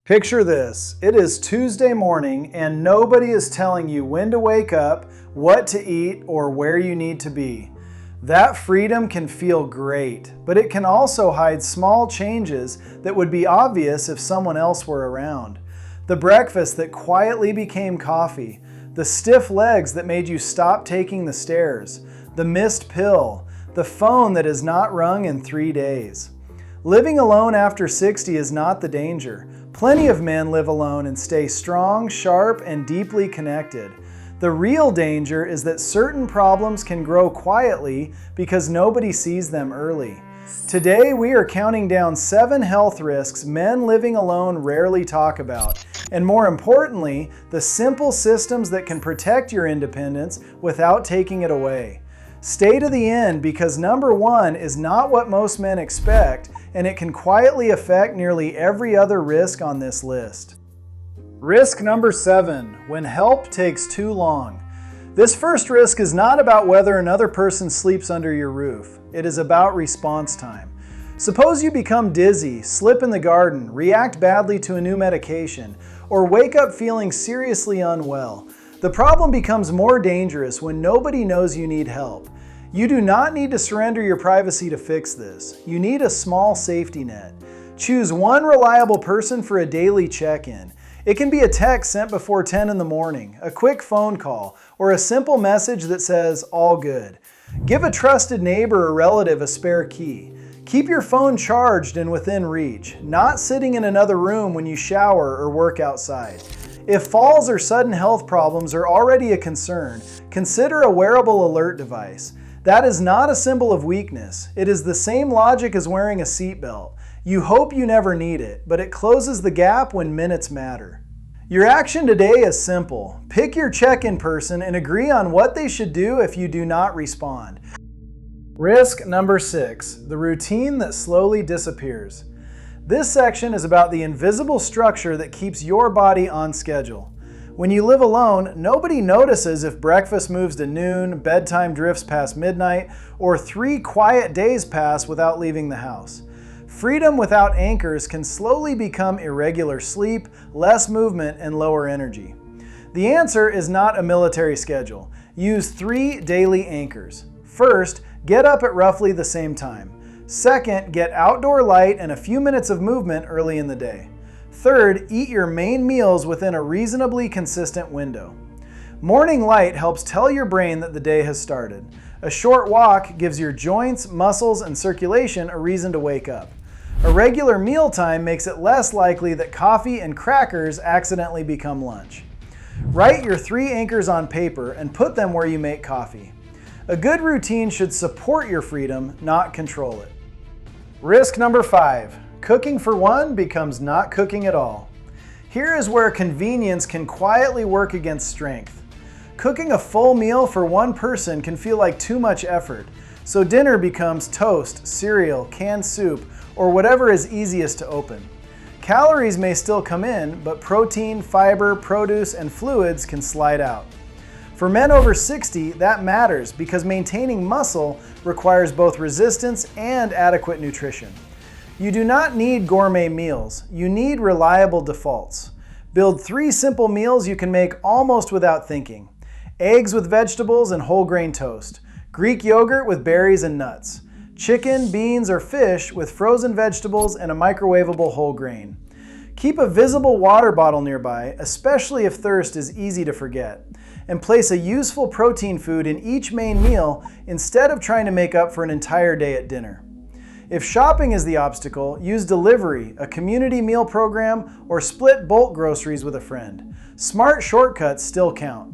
Picture this. It is Tuesday morning and nobody is telling you when to wake up, what to eat, or where you need to be. That freedom can feel great, but it can also hide small changes that would be obvious if someone else were around. The breakfast that quietly became coffee, the stiff legs that made you stop taking the stairs, the missed pill, the phone that has not rung in 3 days. Living alone after 60 is not the danger. Plenty of men live alone and stay strong, sharp, and deeply connected. The real danger is that certain problems can grow quietly because nobody sees them early. Today, we are counting down 7 health risks men living alone rarely talk about, and more importantly, the simple systems that can protect your independence without taking it away. Stay to the end because number 1 is not what most men expect, and it can quietly affect nearly every other risk on this list. Risk number 7, when help takes too long. This first risk is not about whether another person sleeps under your roof. It is about response time. Suppose you become dizzy, slip in the garden, react badly to a new medication, or wake up feeling seriously unwell. The problem becomes more dangerous when nobody knows you need help. You do not need to surrender your privacy to fix this. You need a small safety net. Choose one reliable person for a daily check-in. It can be a text sent before 10 in the morning, a quick phone call, or a simple message that says, "All good." Give a trusted neighbor or relative a spare key. Keep your phone charged and within reach, not sitting in another room when you shower or work outside. If falls or sudden health problems are already a concern, consider a wearable alert device. That is not a symbol of weakness. It is the same logic as wearing a seatbelt. You hope you never need it, but it closes the gap when minutes matter. Your action today is simple. Pick your check-in person and agree on what they should do if you do not respond. Risk number 6, the routine that slowly disappears. This section is about the invisible structure that keeps your body on schedule. When you live alone, nobody notices if breakfast moves to noon, bedtime drifts past midnight, or 3 quiet days pass without leaving the house. Freedom without anchors can slowly become irregular sleep, less movement, and lower energy. The answer is not a military schedule. Use 3 daily anchors. First, get up at roughly the same time. Second, get outdoor light and a few minutes of movement early in the day. Third, eat your main meals within a reasonably consistent window. Morning light helps tell your brain that the day has started. A short walk gives your joints, muscles, and circulation a reason to wake up. A regular mealtime makes it less likely that coffee and crackers accidentally become lunch. Write your 3 anchors on paper and put them where you make coffee. A good routine should support your freedom, not control it. Risk number 5. Cooking for one becomes not cooking at all. Here is where convenience can quietly work against strength. Cooking a full meal for one person can feel like too much effort, so dinner becomes toast, cereal, canned soup, or whatever is easiest to open. Calories may still come in, but protein, fiber, produce, and fluids can slide out. For men over 60, that matters because maintaining muscle requires both resistance and adequate nutrition. You do not need gourmet meals. You need reliable defaults. Build 3 simple meals you can make almost without thinking. Eggs with vegetables and whole grain toast. Greek yogurt with berries and nuts. Chicken, beans, or fish with frozen vegetables and a microwavable whole grain. Keep a visible water bottle nearby, especially if thirst is easy to forget. And place a useful protein food in each main meal instead of trying to make up for an entire day at dinner. If shopping is the obstacle, use delivery, a community meal program, or split bulk groceries with a friend. Smart shortcuts still count.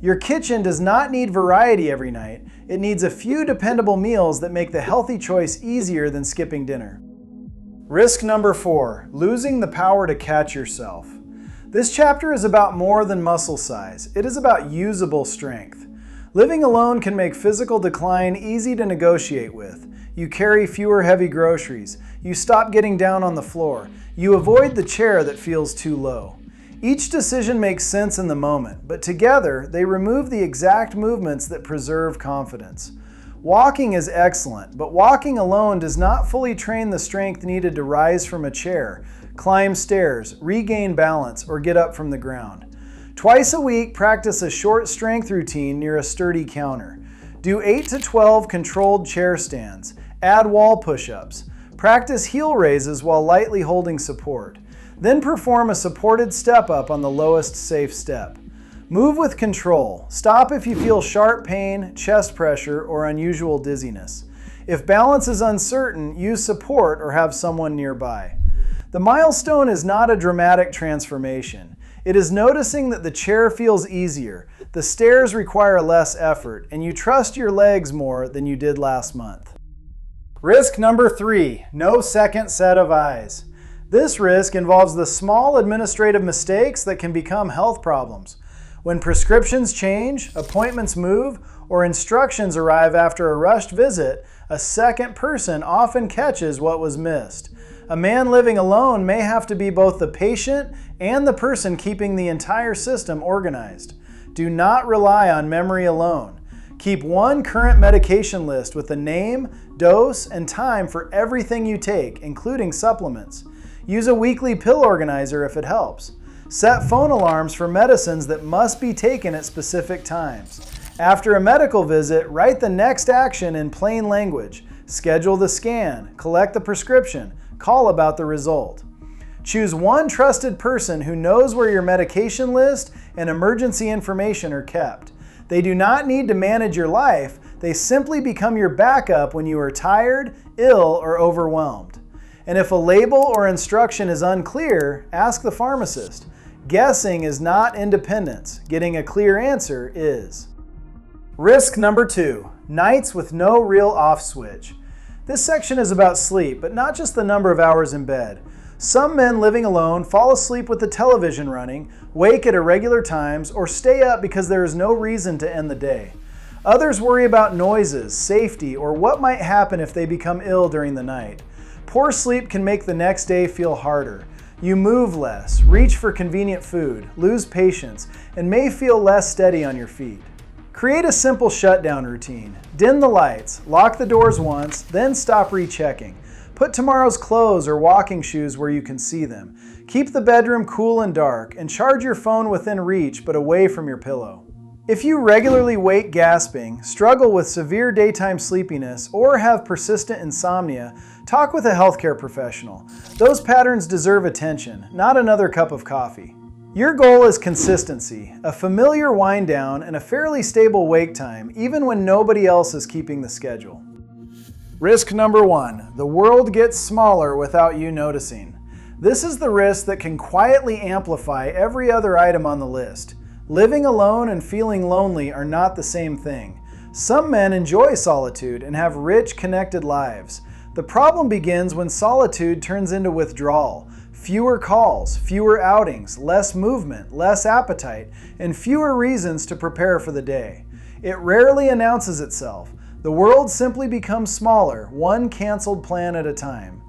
Your kitchen does not need variety every night. It needs a few dependable meals that make the healthy choice easier than skipping dinner. Risk number 4, losing the power to catch yourself. This chapter is about more than muscle size. It is about usable strength. Living alone can make physical decline easy to negotiate with. You carry fewer heavy groceries. You stop getting down on the floor. You avoid the chair that feels too low. Each decision makes sense in the moment, but together they remove the exact movements that preserve confidence. Walking is excellent, but walking alone does not fully train the strength needed to rise from a chair. climb stairs, regain balance, or get up from the ground. Twice a week, practice a short strength routine near a sturdy counter. Do 8 to 12 controlled chair stands. Add wall push-ups. Practice heel raises while lightly holding support. Then perform a supported step up on the lowest safe step. Move with control. Stop if you feel sharp pain, chest pressure, or unusual dizziness. If balance is uncertain, use support or have someone nearby. The milestone is not a dramatic transformation. It is noticing that the chair feels easier, the stairs require less effort, and you trust your legs more than you did last month. Risk number 3, no second set of eyes. This risk involves the small administrative mistakes that can become health problems. When prescriptions change, appointments move, or instructions arrive after a rushed visit, a second person often catches what was missed. A man living alone may have to be both the patient and the person keeping the entire system organized. Do not rely on memory alone. Keep one current medication list with the name, dose, and time for everything you take, including supplements. Use a weekly pill organizer if it helps. Set phone alarms for medicines that must be taken at specific times. After a medical visit, write the next action in plain language. Schedule the scan, collect the prescription, call about the result. Choose one trusted person who knows where your medication list and emergency information are kept. They do not need to manage your life, they simply become your backup when you are tired, ill, or overwhelmed. And if a label or instruction is unclear, ask the pharmacist. Guessing is not independence. Getting a clear answer is. Risk number 2, nights with no real off switch. This section is about sleep, but not just the number of hours in bed. Some men living alone fall asleep with the television running, wake at irregular times, or stay up because there is no reason to end the day. Others worry about noises, safety, or what might happen if they become ill during the night. Poor sleep can make the next day feel harder. You move less, reach for convenient food, lose patience, and may feel less steady on your feet. Create a simple shutdown routine. Dim the lights, lock the doors once, then stop rechecking. Put tomorrow's clothes or walking shoes where you can see them. Keep the bedroom cool and dark, and charge your phone within reach but away from your pillow. If you regularly wake gasping, struggle with severe daytime sleepiness, or have persistent insomnia, talk with a healthcare professional. Those patterns deserve attention, not another cup of coffee. Your goal is consistency, a familiar wind down, and a fairly stable wake time, even when nobody else is keeping the schedule. Risk number 1, the world gets smaller without you noticing. This is the risk that can quietly amplify every other item on the list. Living alone and feeling lonely are not the same thing. Some men enjoy solitude and have rich, connected lives. The problem begins when solitude turns into withdrawal. Fewer calls, fewer outings, less movement, less appetite, and fewer reasons to prepare for the day. It rarely announces itself. The world simply becomes smaller, one canceled plan at a time.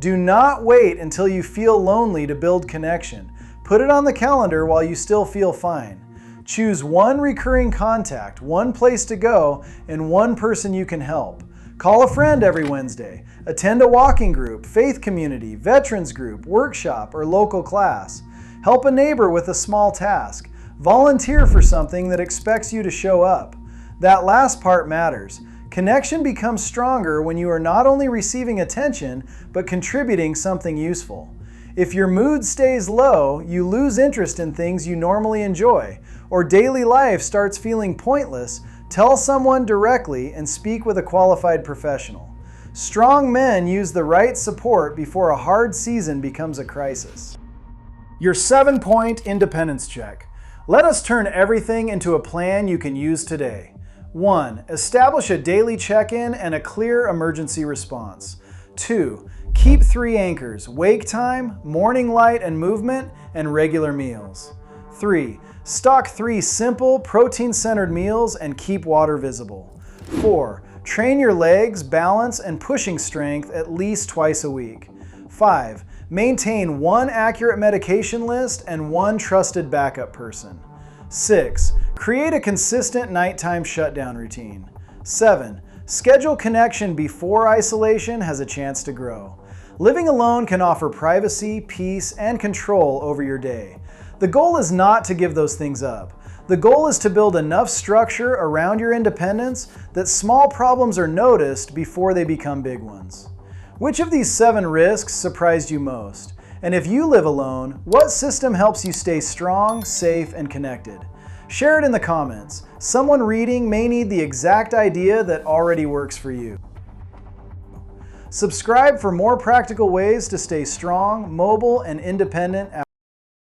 Do not wait until you feel lonely to build connection. Put it on the calendar while you still feel fine. Choose one recurring contact, one place to go, and one person you can help. Call a friend every Wednesday. Attend a walking group, faith community, veterans group, workshop, or local class. Help a neighbor with a small task. Volunteer for something that expects you to show up. That last part matters. Connection becomes stronger when you are not only receiving attention, but contributing something useful. If your mood stays low, you lose interest in things you normally enjoy, or daily life starts feeling pointless, tell someone directly and speak with a qualified professional. Strong men use the right support before a hard season becomes a crisis. Your 7-point independence check. Let us turn everything into a plan you can use today. 1. Establish a daily check-in and a clear emergency response. 2. Keep 3 anchors: wake time, morning light and movement, and regular meals. 3. Stock 3 simple, protein-centered meals and keep water visible. 4. Train your legs, balance, and pushing strength at least twice a week. 5. Maintain 1 accurate medication list and 1 trusted backup person. 6. Create a consistent nighttime shutdown routine. 7. Schedule connection before isolation has a chance to grow. Living alone can offer privacy, peace, and control over your day. The goal is not to give those things up. The goal is to build enough structure around your independence that small problems are noticed before they become big ones. Which of these 7 risks surprised you most? And if you live alone, what system helps you stay strong, safe, and connected? Share it in the comments. Someone reading may need the exact idea that already works for you. Subscribe for more practical ways to stay strong, mobile, and independent.